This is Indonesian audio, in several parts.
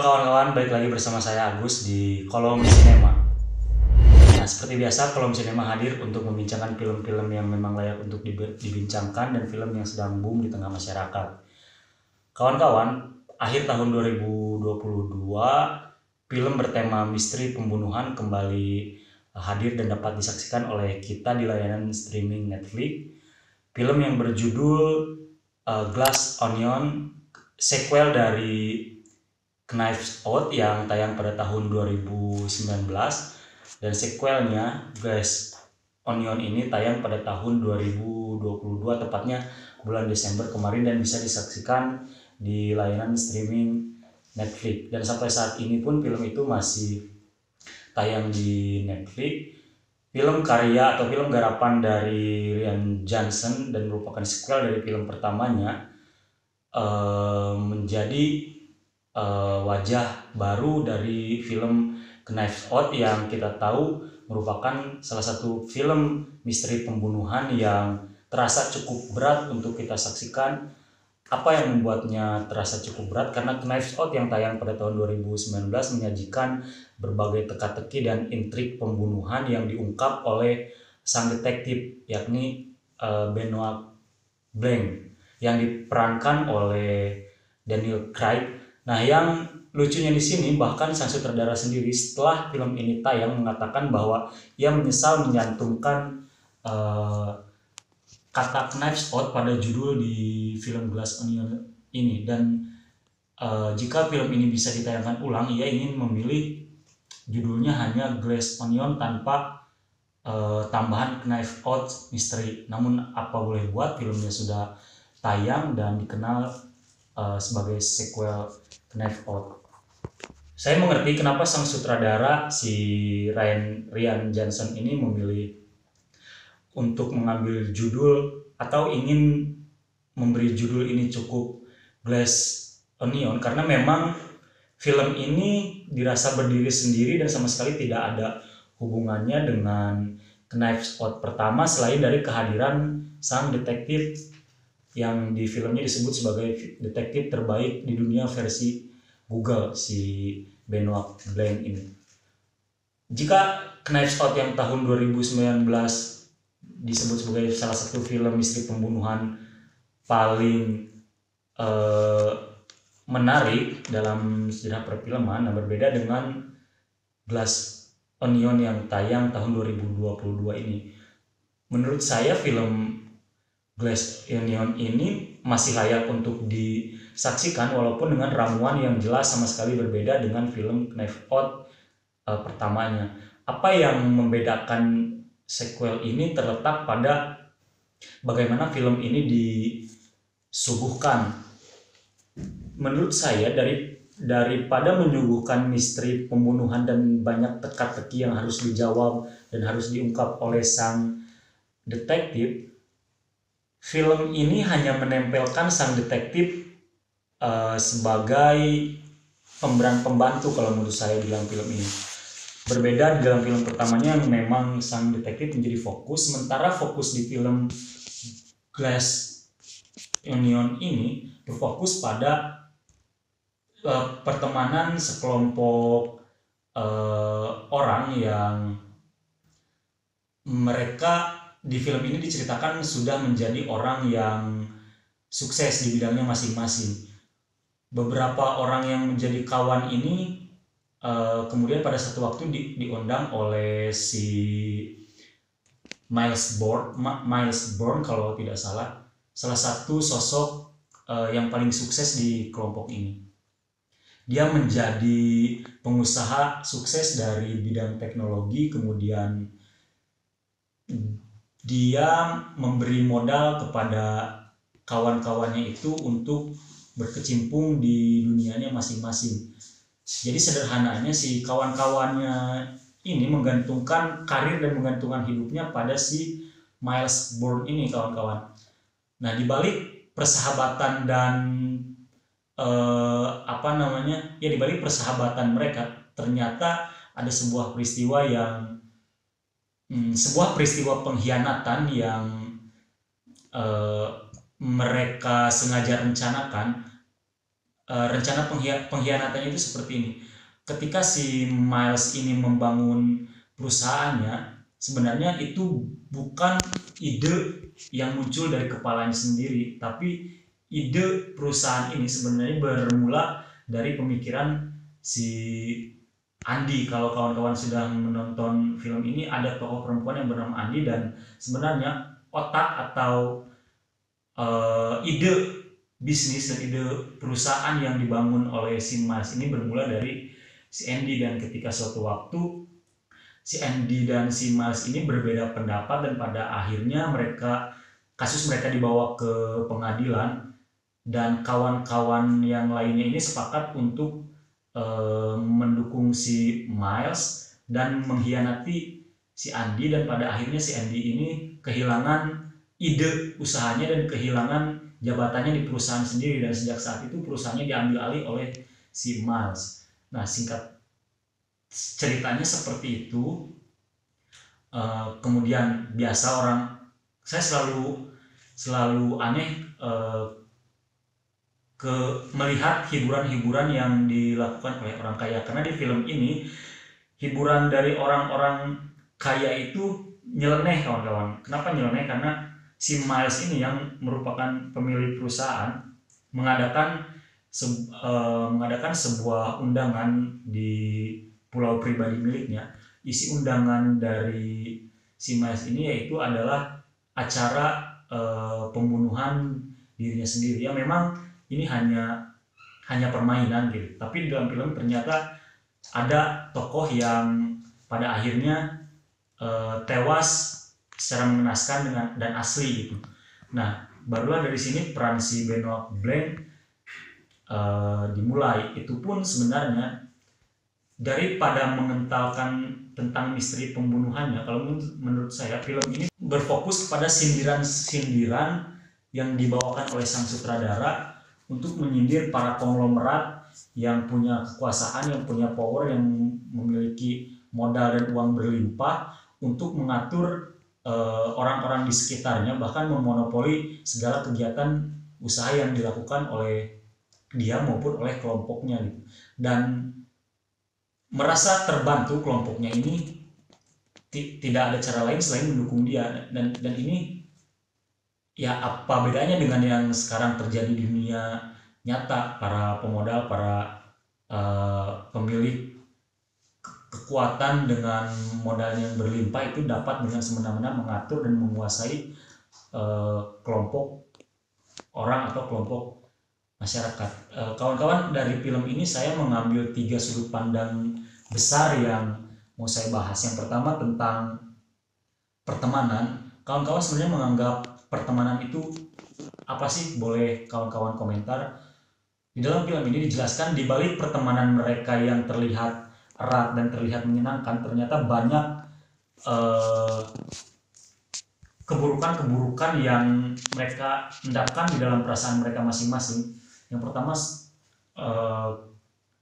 kawan-kawan, balik lagi bersama saya Agus di Kolom Sinema. Nah, seperti biasa, Kolom Sinema hadir untuk membincangkan film-film yang memang layak untuk dibincangkan dan film yang sedang boom di tengah masyarakat. Kawan-kawan, akhir tahun 2022, film bertema misteri pembunuhan kembali hadir dan dapat disaksikan oleh kita di layanan streaming Netflix. Film yang berjudul Glass Onion, sequel dari Knives Out yang tayang pada tahun 2019, dan sequelnya Glass Onion ini tayang pada tahun 2022, tepatnya bulan Desember kemarin, dan bisa disaksikan di layanan streaming Netflix. Dan sampai saat ini pun film itu masih tayang di Netflix. Film karya atau film garapan dari Rian Johnson dan merupakan sequel dari film pertamanya, menjadi wajah baru dari film Knives Out yang kita tahu merupakan salah satu film misteri pembunuhan yang terasa cukup berat untuk kita saksikan. Apa yang membuatnya terasa cukup berat? Karena Knives Out yang tayang pada tahun 2019 menyajikan berbagai teka-teki dan intrik pembunuhan yang diungkap oleh sang detektif, yakni Benoit Blanc, yang diperankan oleh Daniel Craig. Nah, yang lucunya di sini bahkan sang sutradara sendiri setelah film ini tayang mengatakan bahwa ia menyesal menyantumkan kata Knives Out pada judul di film Glass Onion ini, dan jika film ini bisa ditayangkan ulang, ia ingin memilih judulnya hanya Glass Onion tanpa tambahan Knives Out Mystery. Namun apa boleh buat, filmnya sudah tayang dan dikenal sebagai sequel Knives Out. Saya mengerti kenapa sang sutradara si Rian Johnson ini memilih untuk mengambil judul atau ingin memberi judul ini cukup Glass Onion, karena memang film ini dirasa berdiri sendiri dan sama sekali tidak ada hubungannya dengan Knives Out pertama, selain dari kehadiran sang detektif yang di filmnya disebut sebagai detektif terbaik di dunia versi Google, si Benoit Blanc ini. Jika Knives Out yang tahun 2019 disebut sebagai salah satu film misteri pembunuhan paling menarik dalam sejarah perfilman, nah berbeda dengan Glass Onion yang tayang tahun 2022 ini. Menurut saya film Glass Onion ini masih layak untuk disaksikan walaupun dengan ramuan yang jelas sama sekali berbeda dengan film Knives Out pertamanya. Apa yang membedakan sequel ini terletak pada bagaimana film ini disuguhkan. Menurut saya, daripada menyuguhkan misteri pembunuhan dan banyak teka-teki yang harus dijawab dan harus diungkap oleh sang detektif, film ini hanya menempelkan sang detektif sebagai pemeran pembantu kalau menurut saya di dalam film ini. Berbeda di dalam film pertamanya yang memang sang detektif menjadi fokus, sementara fokus di film Glass Onion ini berfokus pada pertemanan sekelompok orang yang mereka di film ini diceritakan sudah menjadi orang yang sukses di bidangnya masing-masing. Beberapa orang yang menjadi kawan ini kemudian pada satu waktu diundang oleh si Miles Bourne kalau tidak salah satu sosok yang paling sukses di kelompok ini. Dia menjadi pengusaha sukses dari bidang teknologi, kemudian dia memberi modal kepada kawan-kawannya itu untuk berkecimpung di dunianya masing-masing. Jadi sederhananya si kawan-kawannya ini menggantungkan karir dan menggantungkan hidupnya pada si Miles Bourne ini, kawan-kawan. Nah, di balik persahabatan dan di balik persahabatan mereka ternyata ada sebuah peristiwa pengkhianatan yang mereka sengaja rencanakan rencana pengkhianatannya itu seperti ini. Ketika si Miles ini membangun perusahaannya, sebenarnya itu bukan ide yang muncul dari kepalanya sendiri, tapi ide perusahaan ini sebenarnya bermula dari pemikiran si Andi. Kalau kawan-kawan sudah menonton film ini, ada tokoh perempuan yang bernama Andi, dan sebenarnya otak atau ide bisnis dan ide perusahaan yang dibangun oleh si Miles ini bermula dari si Andy. Dan ketika suatu waktu si Andy dan si Miles ini berbeda pendapat, dan pada akhirnya kasus mereka dibawa ke pengadilan, dan kawan-kawan yang lainnya ini sepakat untuk mendukung si Miles dan mengkhianati si Andy, dan pada akhirnya si Andy ini kehilangan ide usahanya dan kehilangan jabatannya di perusahaan sendiri, dan sejak saat itu perusahaannya diambil alih oleh si Miles. Nah, singkat ceritanya seperti itu. Kemudian saya selalu aneh melihat hiburan-hiburan yang dilakukan oleh orang kaya, karena di film ini hiburan dari orang-orang kaya itu nyeleneh, kawan-kawan. Kenapa nyeleneh? Karena si Miles ini yang merupakan pemilik perusahaan mengadakan sebuah undangan di pulau pribadi miliknya. Isi undangan dari si Miles ini yaitu adalah acara pembunuhan dirinya sendiri. Ya memang ini hanya permainan gitu, tapi di dalam film ternyata ada tokoh yang pada akhirnya tewas secara mengenaskan dan asli gitu. Nah, barulah dari sini peran si Benoit Blanc dimulai. Itu pun sebenarnya daripada mengentalkan tentang misteri pembunuhannya, kalau menurut saya film ini berfokus kepada sindiran-sindiran yang dibawakan oleh sang sutradara untuk menyindir para konglomerat yang punya kekuasaan, yang punya power, yang memiliki modal dan uang berlimpah untuk mengatur orang-orang di sekitarnya, bahkan memonopoli segala kegiatan usaha yang dilakukan oleh dia maupun oleh kelompoknya gitu. Dan merasa terbantu kelompoknya ini tidak ada cara lain selain mendukung dia. Dan ini ya apa bedanya dengan yang sekarang terjadi di dunia nyata? Para pemodal, para pemilik kekuatan dengan modal yang berlimpah itu dapat dengan semena-mena mengatur dan menguasai kelompok orang atau kelompok masyarakat. Kawan-kawan, dari film ini saya mengambil 3 sudut pandang besar yang mau saya bahas. Yang pertama tentang pertemanan. Kawan-kawan sebenarnya menganggap pertemanan itu apa sih? Boleh kawan-kawan komentar. Di dalam film ini dijelaskan di balik pertemanan mereka yang terlihat erat dan terlihat menyenangkan, ternyata banyak keburukan-keburukan yang mereka endapkan di dalam perasaan mereka masing-masing. Yang pertama,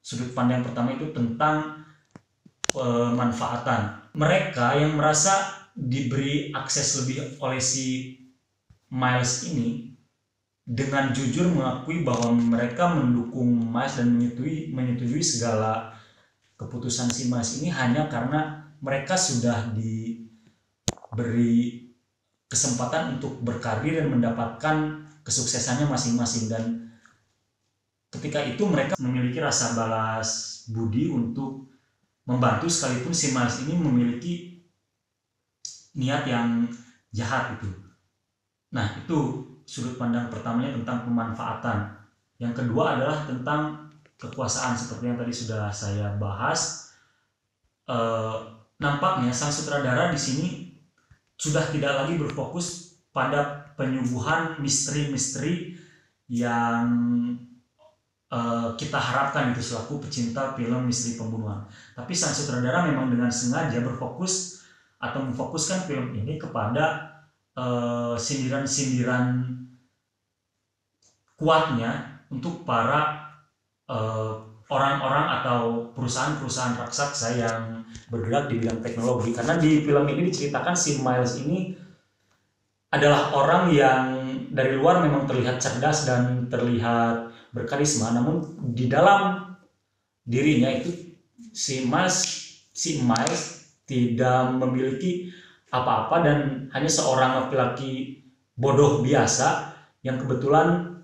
sudut pandang pertama itu tentang pemanfaatan. Mereka yang merasa diberi akses lebih oleh si Miles ini dengan jujur mengakui bahwa mereka mendukung Miles dan menyetujui segala keputusan si Miles ini hanya karena mereka sudah diberi kesempatan untuk berkarir dan mendapatkan kesuksesannya masing-masing. Dan ketika itu mereka memiliki rasa balas budi untuk membantu, sekalipun si Miles ini memiliki niat yang jahat itu. Nah, itu sudut pandang pertamanya tentang pemanfaatan. Yang kedua adalah tentang kekuasaan, seperti yang tadi sudah saya bahas. Nampaknya sang sutradara di sini sudah tidak lagi berfokus pada penyuguhan misteri-misteri yang kita harapkan itu selaku pecinta film misteri pembunuhan. Tapi sang sutradara memang dengan sengaja berfokus atau memfokuskan film ini kepada sindiran-sindiran kuatnya untuk para orang-orang atau perusahaan-perusahaan raksasa yang bergerak di bidang teknologi. Karena di film ini diceritakan si Miles ini adalah orang yang dari luar memang terlihat cerdas dan terlihat berkarisma, namun di dalam dirinya itu si Miles tidak memiliki apa-apa dan hanya seorang laki-laki bodoh biasa yang kebetulan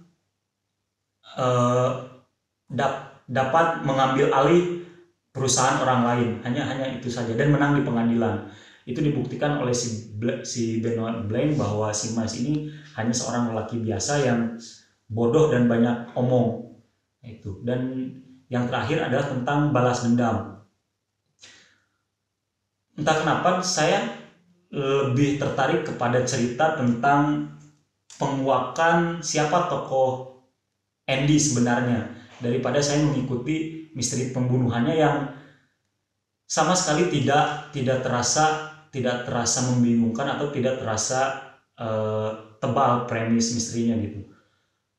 dapat mengambil alih perusahaan orang lain, hanya itu saja, dan menang di pengadilan. Itu dibuktikan oleh si Benoit Blanc bahwa si Miles ini hanya seorang lelaki biasa yang bodoh dan banyak omong. Itu. Dan yang terakhir adalah tentang balas dendam. Entah kenapa saya lebih tertarik kepada cerita tentang penguakan siapa tokoh Andy sebenarnya daripada saya mengikuti misteri pembunuhannya yang sama sekali tidak terasa membingungkan atau tidak terasa tebal premis misterinya gitu.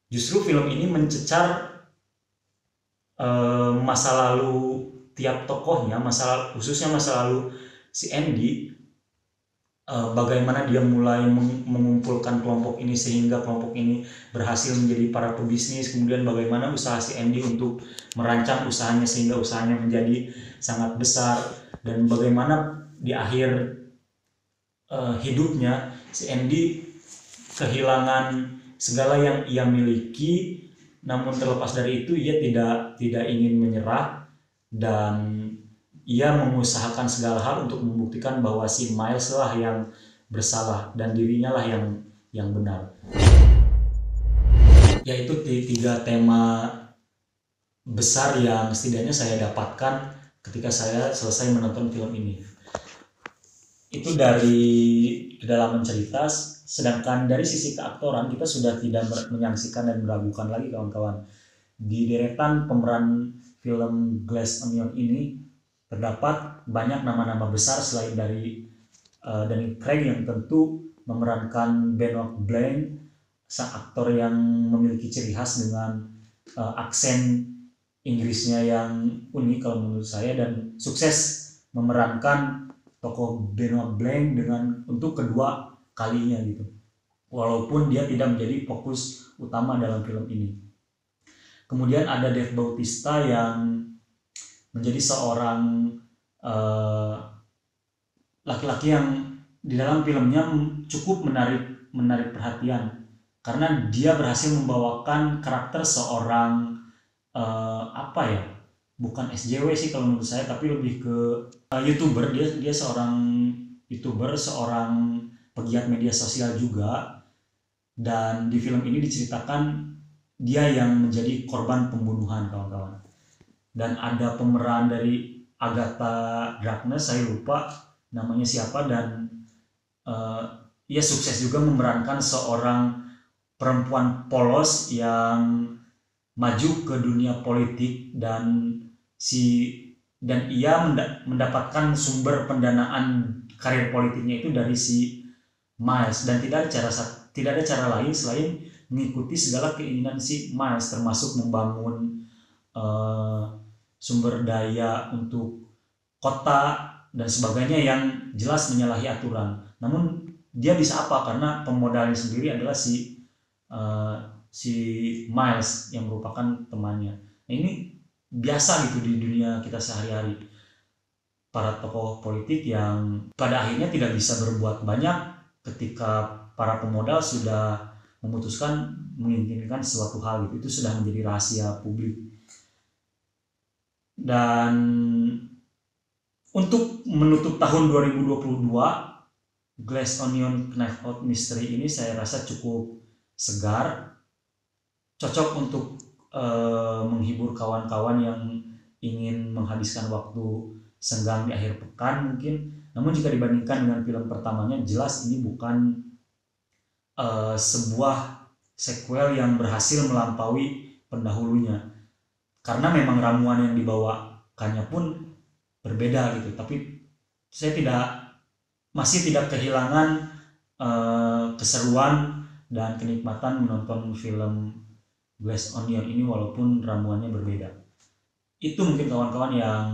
Justru film ini mencecar masa lalu tiap tokohnya, khususnya masa lalu si Andy, bagaimana dia mulai mengumpulkan kelompok ini sehingga kelompok ini berhasil menjadi para pebisnis, kemudian bagaimana usaha si Andy untuk merancang usahanya sehingga usahanya menjadi sangat besar, dan bagaimana di akhir hidupnya si Andy kehilangan segala yang ia miliki, namun terlepas dari itu ia tidak ingin menyerah dan ia mengusahakan segala hal untuk membuktikan bahwa si Miles lah yang bersalah dan dirinya lah yang benar. Yaitu tiga tema besar yang setidaknya saya dapatkan ketika saya selesai menonton film ini. Itu dari kedalaman cerita, sedangkan dari sisi keaktoran kita sudah tidak menyaksikan dan meragukan lagi kawan-kawan. Di deretan pemeran film Glass Onion ini terdapat banyak nama-nama besar selain dari Daniel Craig yang tentu memerankan Benoit Blanc, sang aktor yang memiliki ciri khas dengan aksen Inggrisnya yang unik kalau menurut saya, dan sukses memerankan tokoh Benoit Blanc untuk kedua kalinya gitu. Walaupun dia tidak menjadi fokus utama dalam film ini. Kemudian ada Dave Bautista yang menjadi seorang laki-laki yang di dalam filmnya cukup menarik perhatian karena dia berhasil membawakan karakter seorang bukan SJW sih kalau menurut saya, tapi lebih ke YouTuber. Dia seorang YouTuber, seorang pegiat media sosial juga, dan di film ini diceritakan dia yang menjadi korban pembunuhan, kawan-kawan. Dan ada pemeran dari Agatha Harkness, saya lupa namanya siapa, dan ia sukses juga memerankan seorang perempuan polos yang maju ke dunia politik dan ia mendapatkan sumber pendanaan karir politiknya itu dari si Miles, dan tidak ada cara lain selain mengikuti segala keinginan si Miles, termasuk membangun sumber daya untuk kota dan sebagainya yang jelas menyalahi aturan. Namun dia bisa apa? Karena pemodalnya sendiri adalah si Miles yang merupakan temannya. Nah, ini biasa gitu di dunia kita sehari-hari. Para tokoh politik yang pada akhirnya tidak bisa berbuat banyak ketika para pemodal sudah memutuskan menginginkan suatu hal gitu. Itu sudah menjadi rahasia publik. Dan untuk menutup tahun 2022, Glass Onion Knife Out Mystery ini saya rasa cukup segar, cocok untuk menghibur kawan-kawan yang ingin menghabiskan waktu senggang di akhir pekan mungkin. Namun jika dibandingkan dengan film pertamanya, jelas ini bukan sebuah sequel yang berhasil melampaui pendahulunya, karena memang ramuan yang dibawakannya pun berbeda gitu. Tapi saya masih tidak kehilangan keseruan dan kenikmatan menonton film Glass Onion ini walaupun ramuannya berbeda. Itu mungkin kawan-kawan yang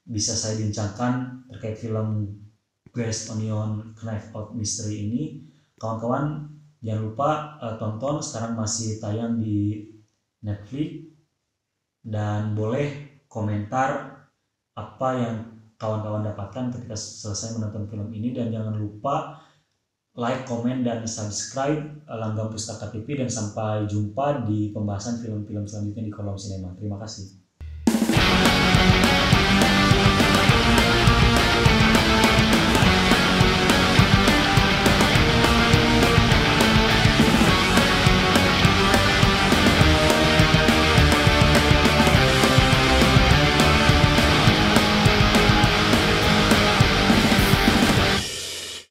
bisa saya bincangkan terkait film Glass Onion Knife Out Mystery ini. Kawan-kawan jangan lupa tonton, sekarang masih tayang di Netflix, dan boleh komentar apa yang kawan-kawan dapatkan ketika selesai menonton film ini, dan jangan lupa like, komen, dan subscribe Langgam Pustaka TV, dan sampai jumpa di pembahasan film-film selanjutnya di Kolom Sinema. Terima kasih.